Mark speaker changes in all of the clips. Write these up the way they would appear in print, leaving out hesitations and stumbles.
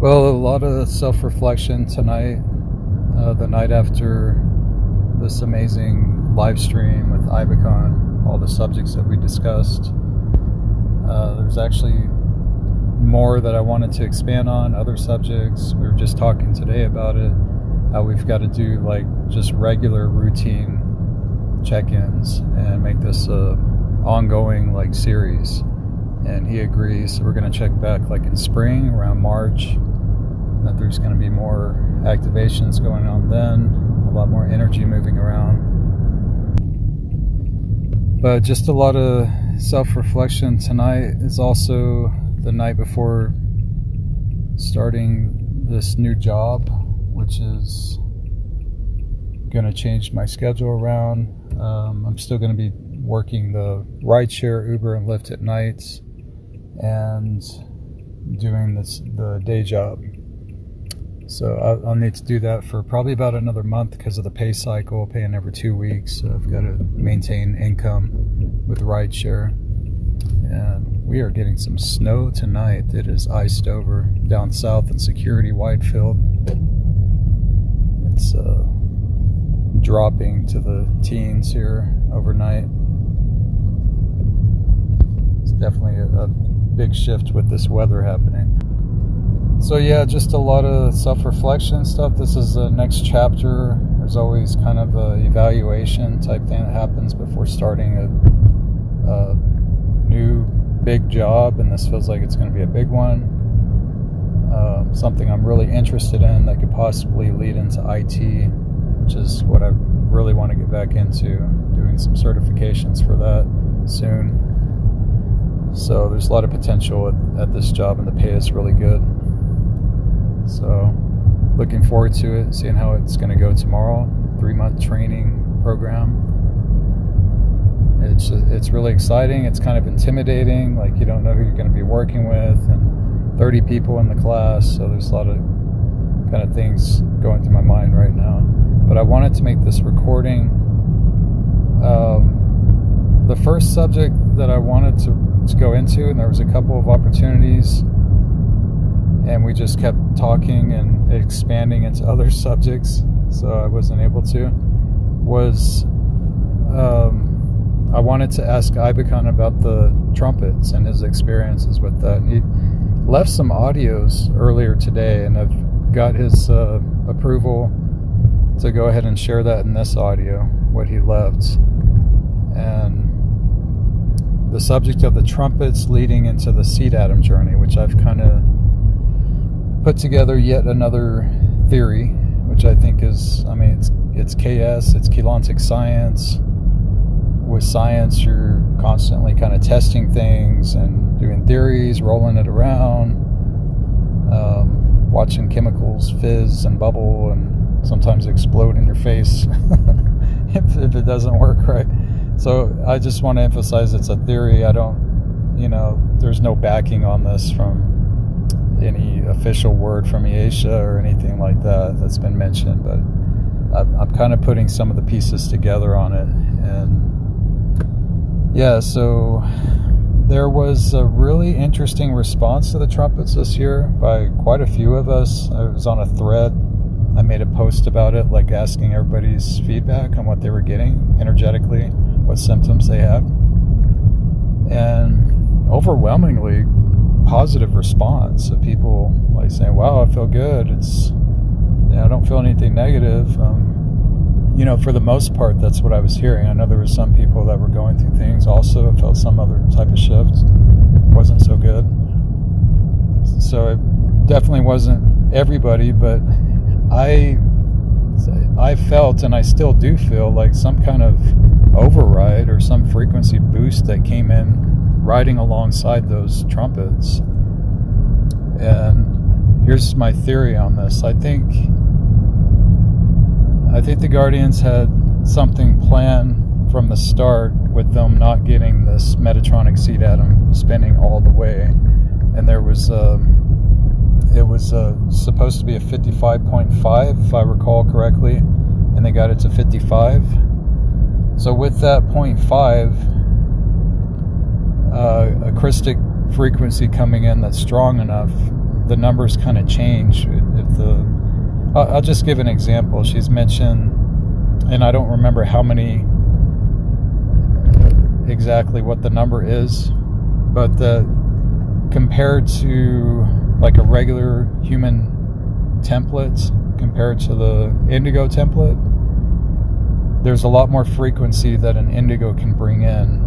Speaker 1: Well, a lot of self-reflection tonight, the night after this amazing live stream with Aigbekan, all the subjects that we discussed. There's actually more that I wanted to expand on, other subjects. We were just talking today about it, how we've got to do like just regular routine check-ins and make this a ongoing like series. And he agrees, so we're going to check back like in spring, around March, that there's going to be more activations going on then, a lot more energy moving around. But just a lot of self-reflection tonight. Is also the night before starting this new job, which is going to change my schedule around. I'm still going to be working the rideshare, Uber, and Lyft at nights, and doing the day job. So I'll need to do that for probably about another month because of the pay cycle, paying every 2 weeks. So I've got to maintain income with rideshare. And we are getting some snow tonight. It is iced over down south in Security, Whitefield. It's dropping to the teens here overnight. It's definitely a big shift with this weather happening. So yeah, just a lot of self-reflection stuff. This is the next chapter. There's always kind of a evaluation type thing that happens before starting a new big job, and this feels like it's going to be a big one. Something I'm really interested in that could possibly lead into IT, which is what I really want to get back into, doing some certifications for that soon. So there's a lot of potential at this job, and the pay is really good. So looking forward to it, seeing how it's going to go tomorrow. 3-month training program. It's really exciting. It's kind of intimidating, like you don't know who you're going to be working with, and 30 people in the class, so there's a lot of kind of things going through my mind right now. But I wanted to make this recording. The first subject that I wanted to go into, and there was a couple of opportunities, and we just kept talking and expanding into other subjects, so I wasn't able to, was I wanted to ask Aigbekan about the trumpets and his experiences with that. And he left some audios earlier today, and I've got his approval to go ahead and share that in this audio, what he left. And the subject of the trumpets leading into the seed atom journey, which I've kind of put together yet another theory, which I think is, I mean, it's KS, it's Keylontic science. With science, you're constantly kind of testing things and doing theories, rolling it around, watching chemicals fizz and bubble and sometimes explode in your face if it doesn't work right. So I just want to emphasize it's a theory. I don't, there's no backing on this from any official word from Aisha or anything like that that's been mentioned, but I'm kind of putting some of the pieces together on it. And yeah, so there was a really interesting response to the trumpets this year by quite a few of us. I was on a thread. I made a post about it, like asking everybody's feedback on what they were getting energetically, what symptoms they had. And overwhelmingly positive response of people like saying, wow, I feel good. I don't feel anything negative. For the most part, that's what I was hearing. I know there were some people that were going through things also, felt some other type of shift. Wasn't so good. So it definitely wasn't everybody, but I felt, and I still do feel, like some kind of override or some frequency boost that came in riding alongside those trumpets. And here's my theory on this. I think the Guardians had something planned from the start with them not getting this Metatronic seed atom spinning all the way. And there was it was supposed to be a 55.5, if I recall correctly, and they got it to 55. So with that 0.5, a Krystar frequency coming in that's strong enough the numbers kind of change. I'll just give an example. She's mentioned, and I don't remember how many exactly what the number is, but compared to like a regular human template, compared to the indigo template, there's a lot more frequency that an indigo can bring in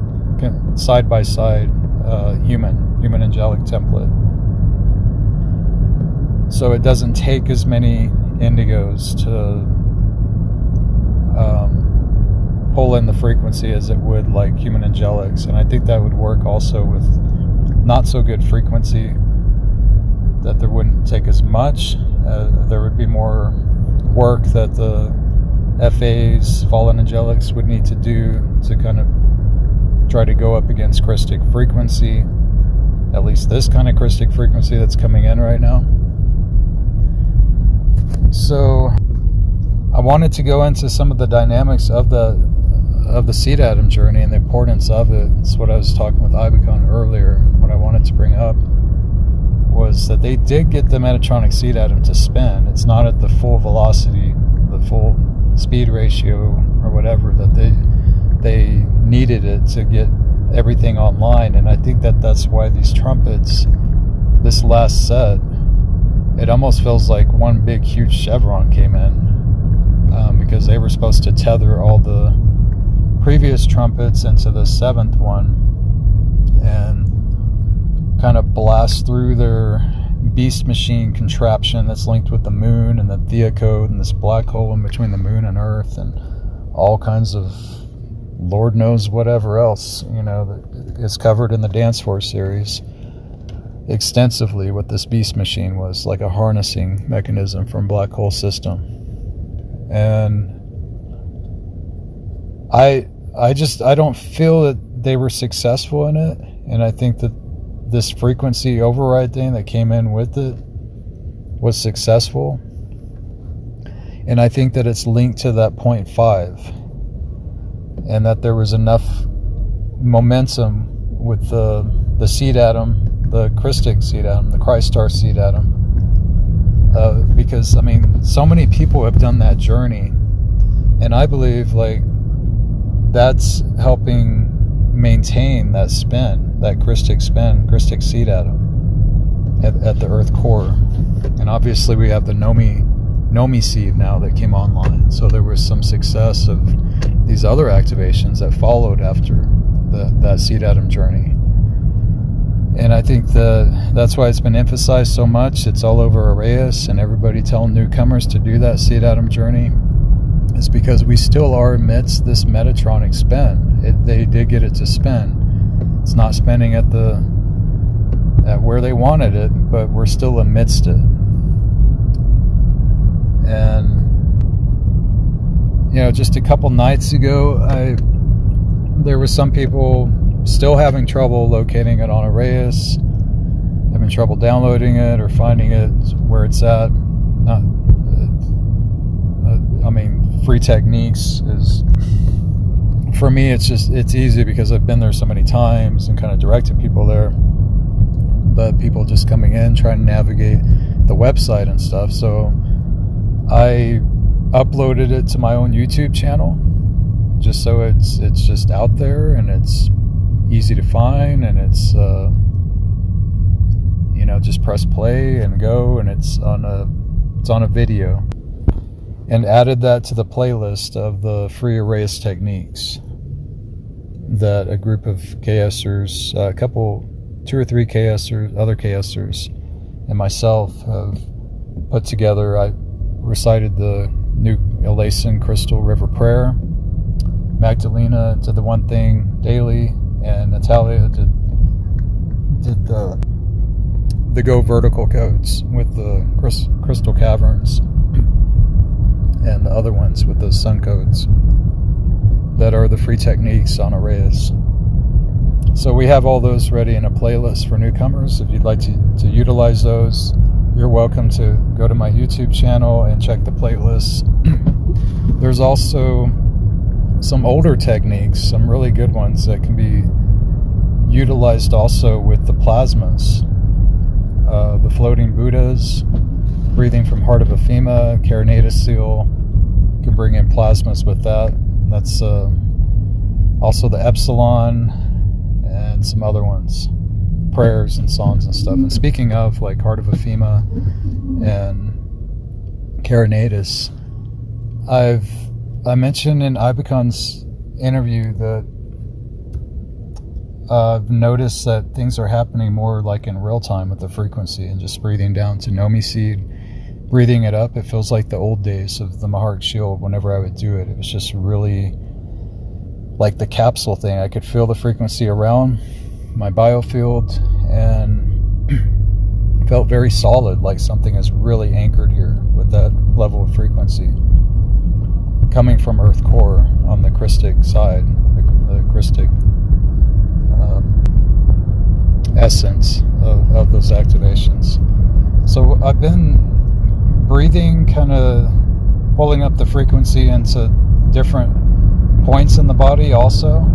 Speaker 1: side by side human angelic template. So it doesn't take as many indigos to pull in the frequency as it would like human angelics. And I think that would work also with not so good frequency, that there wouldn't take as much. There would be more work that the FAs, fallen angelics, would need to do to kind of try to go up against Christic frequency, at least this kind of Christic frequency that's coming in right now. So I wanted to go into some of the dynamics of the seed atom journey and the importance of it. It's what I was talking with Aigbekan earlier. What I wanted to bring up was that they did get the Metatronic seed atom to spin. It's not at the full velocity, the full speed ratio or whatever that they needed it to get everything online. And I think that that's why these trumpets, this last set, it almost feels like one big huge chevron came in, because they were supposed to tether all the previous trumpets into the seventh one and kind of blast through their beast machine contraption that's linked with the moon and the Theocode and this black hole in between the moon and Earth and all kinds of Lord knows whatever else, that is covered in the Dance Force series extensively. What this beast machine was, like a harnessing mechanism from black hole system. And I don't feel that they were successful in it, and I think that this frequency override thing that came in with it was successful, and I think that it's linked to that 0.5, and that there was enough momentum with the seed atom, the Christic seed atom, the Krystar seed atom, because so many people have done that journey, and I believe like that's helping maintain that spin, that Christic spin, Christic seed atom at the Earth core. And obviously we have the Nomi seed now that came online, so there was some success of these other activations that followed after that seed atom journey. And I think that's why it's been emphasized so much. It's all over Arrayas, and everybody telling newcomers to do that seed atom journey. Is because we still are amidst this Metatronic spin. They did get it to spin. It's not spinning at where they wanted it, but we're still amidst it. And just a couple nights ago, there were some people still having trouble locating it on Arrayas, having trouble downloading it or finding it where it's at. Free Techniques is, for me, it's easy because I've been there so many times and kind of directed people there. But people just coming in, trying to navigate the website and stuff. So I uploaded it to my own YouTube channel, just so it's just out there and it's easy to find, and it's just press play and go, and it's on a video. And added that to the playlist of the free Arrayas techniques that a group of KSers, two or three KSers, other KSers, and myself have put together. I recited the new Elason Crystal River Prayer. Magdalena did the One Thing daily, and Natalia did the Go Vertical codes with the Crystal Caverns, and the other ones with those sun codes that are the free techniques on Arrayas. So we have all those ready in a playlist for newcomers. If you'd like to utilize those, you're welcome to go to my YouTube channel and check the playlist. There's also some older techniques, some really good ones that can be utilized also with the plasmas, the floating Buddhas, breathing from heart of Ephema, Carinatus seal. You can bring in plasmas with that. That's also the Epsilon and some other ones, prayers and songs and stuff. And speaking of like heart of Ephema and Carinatus, I mentioned in Aigbekan's interview that I've noticed that things are happening more like in real time with the frequency, and just breathing down to Nomi seed, breathing it up. It feels like the old days of the Mahart Shield. Whenever I would do it, it was just really like the capsule thing. I could feel the frequency around my biofield and felt very solid, like something is really anchored here with that level of frequency coming from Earth Core on the Krystic side, the Krystic essence of those activations. So I've been breathing, kind of pulling up the frequency into different points in the body also,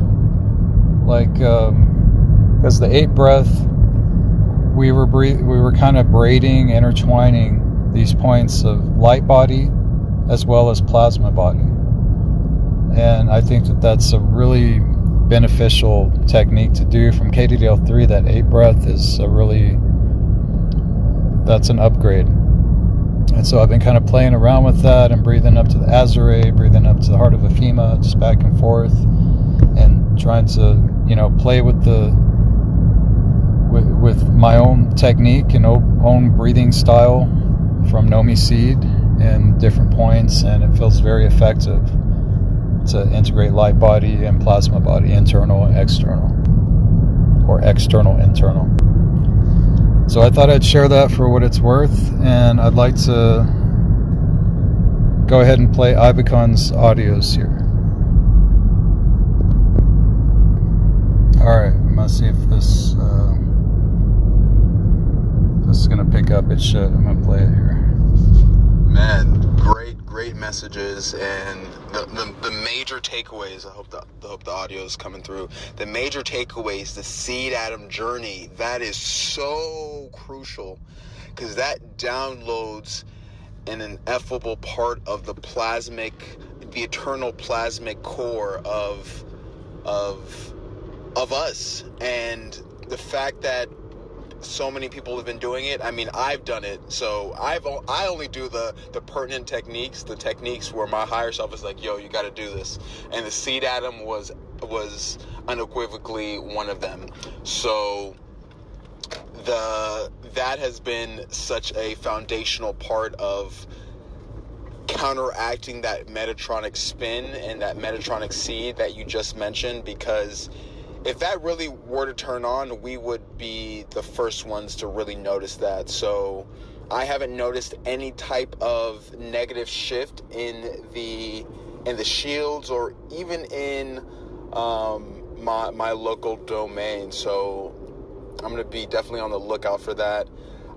Speaker 1: like because the 8 breath, we were kind of braiding, intertwining these points of light body as well as plasma body. And I think that that's a really beneficial technique to do from KDDL 3. That 8 breath is that's an upgrade. And so I've been kind of playing around with that and breathing up to the Azure, breathing up to the heart of Ephema, just back and forth, and trying to, play with with my own technique and own breathing style from Nomi seed in different points, and it feels very effective to integrate light body and plasma body, internal and external, or external internal. So I thought I'd share that for what it's worth, and I'd like to go ahead and play Aigbekan's audios here. Alright, I'm gonna see if this is gonna pick up. It should. I'm gonna play it here.
Speaker 2: Man, great messages, and the major takeaways. I hope the audio is coming through. The major takeaways, the seed atom journey, that is so crucial, because that downloads an ineffable part of the eternal plasmic core of us, and the fact that so many people have been doing it. I mean, I've done it, so I only do the pertinent techniques, the techniques where my higher self is like, yo, you got to do this, and the seed atom was unequivocally one of them. So that has been such a foundational part of counteracting that Metatronic spin and that Metatronic seed that you just mentioned, because if that really were to turn on, we would be the first ones to really notice that. So I haven't noticed any type of negative shift in the shields, or even in my local domain. So I'm going to be definitely on the lookout for that.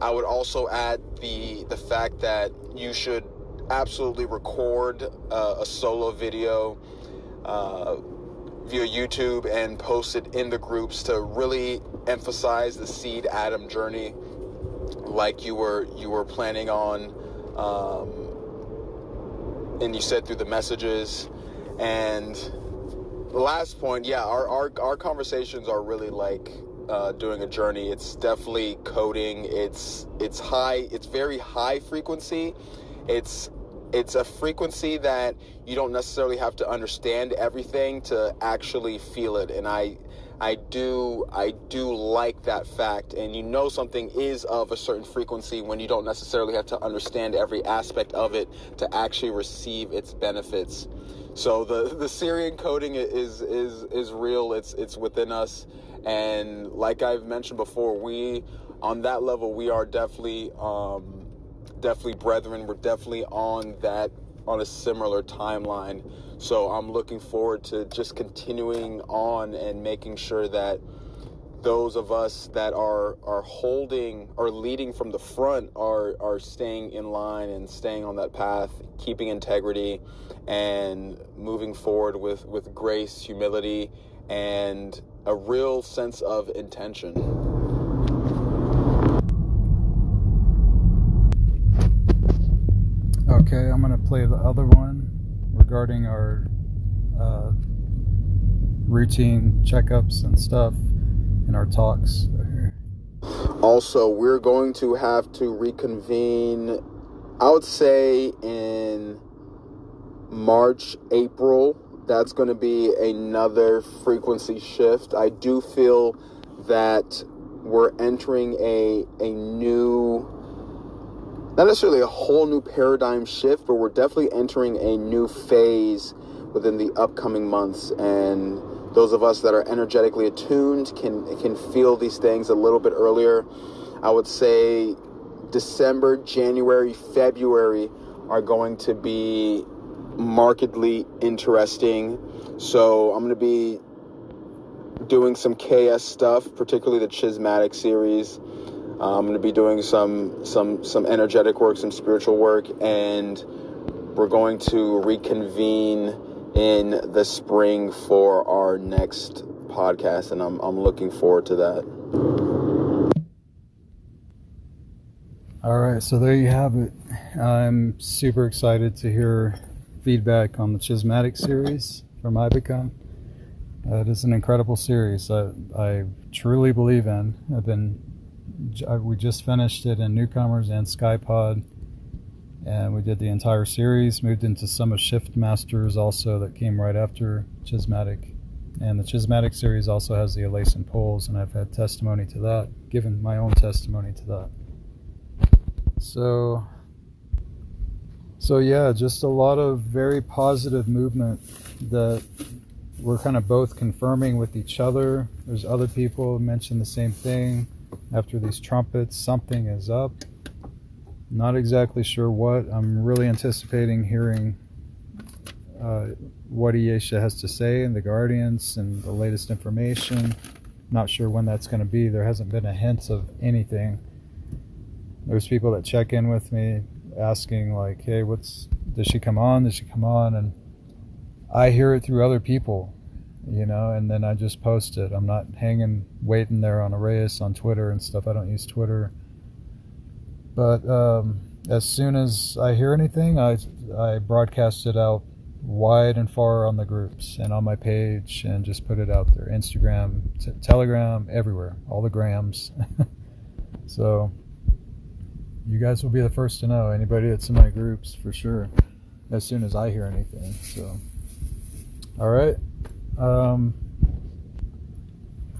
Speaker 2: I would also add the fact that you should absolutely record a solo video via YouTube and post it in the groups to really emphasize the seed atom journey, like you were planning on, and you said through the messages. And the last point, yeah, our conversations are really like doing a journey. It's definitely coding. It's high. It's very high frequency. It's a frequency that you don't necessarily have to understand everything to actually feel it. And I do like that fact. And something is of a certain frequency when you don't necessarily have to understand every aspect of it to actually receive its benefits. So the Syrian coding is real. It's within us. And like I've mentioned before, on that level, we are definitely brethren. We're definitely on a similar timeline. So I'm looking forward to just continuing on and making sure that those of us that are holding or leading from the front are staying in line and staying on that path, keeping integrity, and moving forward with grace, humility, and a real sense of intention.
Speaker 1: Okay, I'm going to play the other one regarding our routine checkups and stuff in our talks.
Speaker 2: Also, we're going to have to reconvene, I would say, in March, April. That's going to be another frequency shift. I do feel that we're entering a new, not necessarily a whole new paradigm shift, but we're definitely entering a new phase within the upcoming months. And those of us that are energetically attuned can feel these things a little bit earlier. I would say December, January, February are going to be markedly interesting. So I'm going to be doing some KS stuff, particularly the Schismatic series. I'm going to be doing some energetic work, some spiritual work, and we're going to reconvene in the spring for our next podcast, and I'm looking forward to that.
Speaker 1: All right, so there you have it. I'm super excited to hear feedback on the Schismatic series from Aigbekan. It is an incredible series I truly believe in. We just finished it in Newcomers and Skypod, and we did the entire series, moved into some of Shift Masters also that came right after Schismatic. And the Schismatic series also has the Alason Poles, and I've had testimony to that, given my own testimony to that. So yeah, just a lot of very positive movement that we're kind of both confirming with each other. There's other people who mention the same thing. After these trumpets, something is up. Not exactly sure what. I'm really anticipating hearing what Iesha has to say and the Guardians and the latest information. Not sure when that's going to be. There hasn't been a hint of anything. There's people that check in with me asking like, hey, does she come on? And I hear it through other people, and then I just post it. I'm not waiting there on Arrayas on Twitter and stuff. I don't use Twitter. But as soon as I hear anything, I broadcast it out wide and far on the groups and on my page and just put it out there. Instagram, Telegram, everywhere, all the grams. So you guys will be the first to know, anybody that's in my groups for sure, as soon as I hear anything. So, all right. I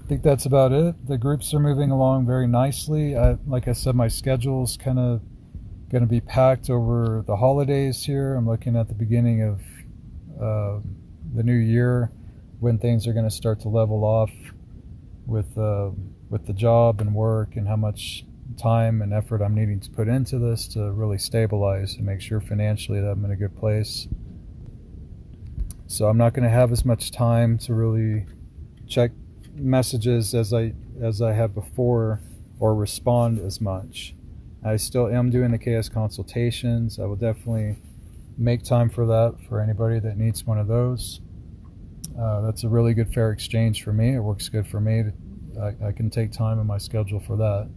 Speaker 1: think that's about it. The groups are moving along very nicely. Like I said, my schedule's kind of going to be packed over the holidays here. I'm looking at the beginning of the new year when things are going to start to level off with the job and work and how much time and effort I'm needing to put into this to really stabilize and make sure financially that I'm in a good place. So I'm not going to have as much time to really check messages as I have before or respond as much. I still am doing the KS consultations. I will definitely make time for that for anybody that needs one of those. That's a really good fair exchange for me. It works good for me. I can take time in my schedule for that.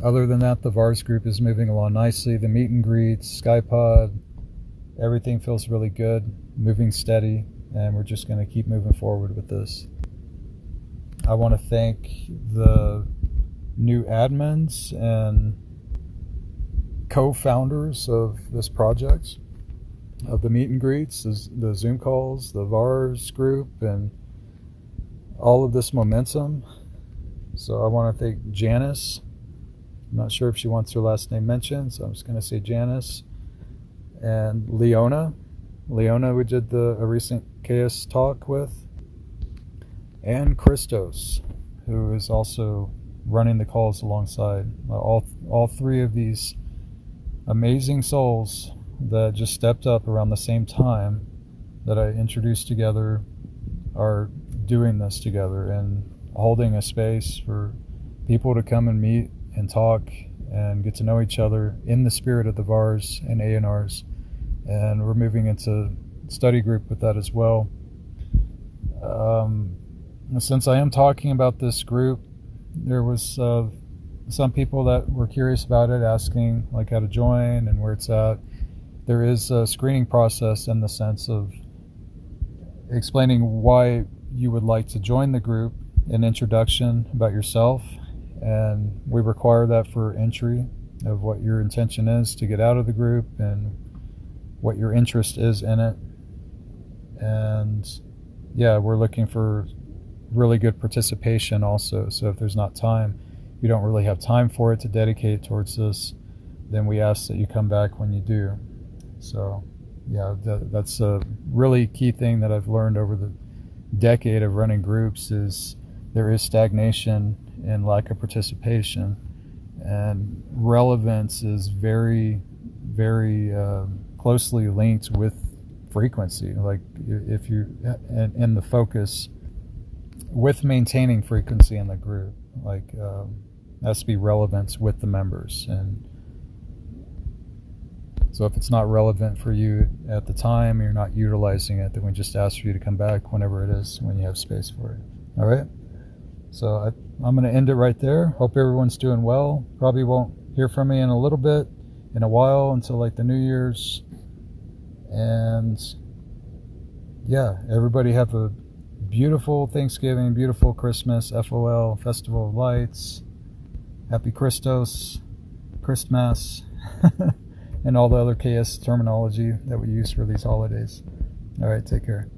Speaker 1: Other than that, the VARS group is moving along nicely. The meet and greets, Skypod, everything feels really good, moving steady, and we're just going to keep moving forward with this. I want to thank the new admins and co-founders of this project, of the meet and greets, the Zoom calls, the VARS group, and all of this momentum. So I want to thank Janice. I'm not sure if she wants her last name mentioned, so I'm just going to say Janice. And Leona, we did a recent KS talk with. And Christos, who is also running the calls alongside. All three of these amazing souls that just stepped up around the same time that I introduced together are doing this together and holding a space for people to come and meet and talk and get to know each other in the spirit of the VARs and ANRs. And we're moving into study group with that as well. Since I am talking about this group, there was some people that were curious about it, asking like how to join and where it's at. There is a screening process in the sense of explaining why you would like to join the group, an introduction about yourself, and we require that for entry of what your intention is to get out of the group and what your interest is in it. And yeah, we're looking for really good participation also. So if there's not time, you don't really have time for it to dedicate towards this, then we ask that you come back when you do. So yeah, that's a really key thing that I've learned over the decade of running groups is there is stagnation and lack of participation, and relevance is very, very closely linked with frequency. Like if you and the focus with maintaining frequency in the group, like has to be relevance with the members. And so if it's not relevant for you at the time, you're not utilizing it, then we just ask for you to come back whenever it is, when you have space for it. All right. So I'm going to end it right there. Hope everyone's doing well. Probably won't hear from me in a little bit, in a while, until like the New Year's. And yeah, everybody have a beautiful Thanksgiving, beautiful Christmas, FOL, Festival of Lights, Happy Christos, Christmas, and all the other KS terminology that we use for these holidays. All right, take care.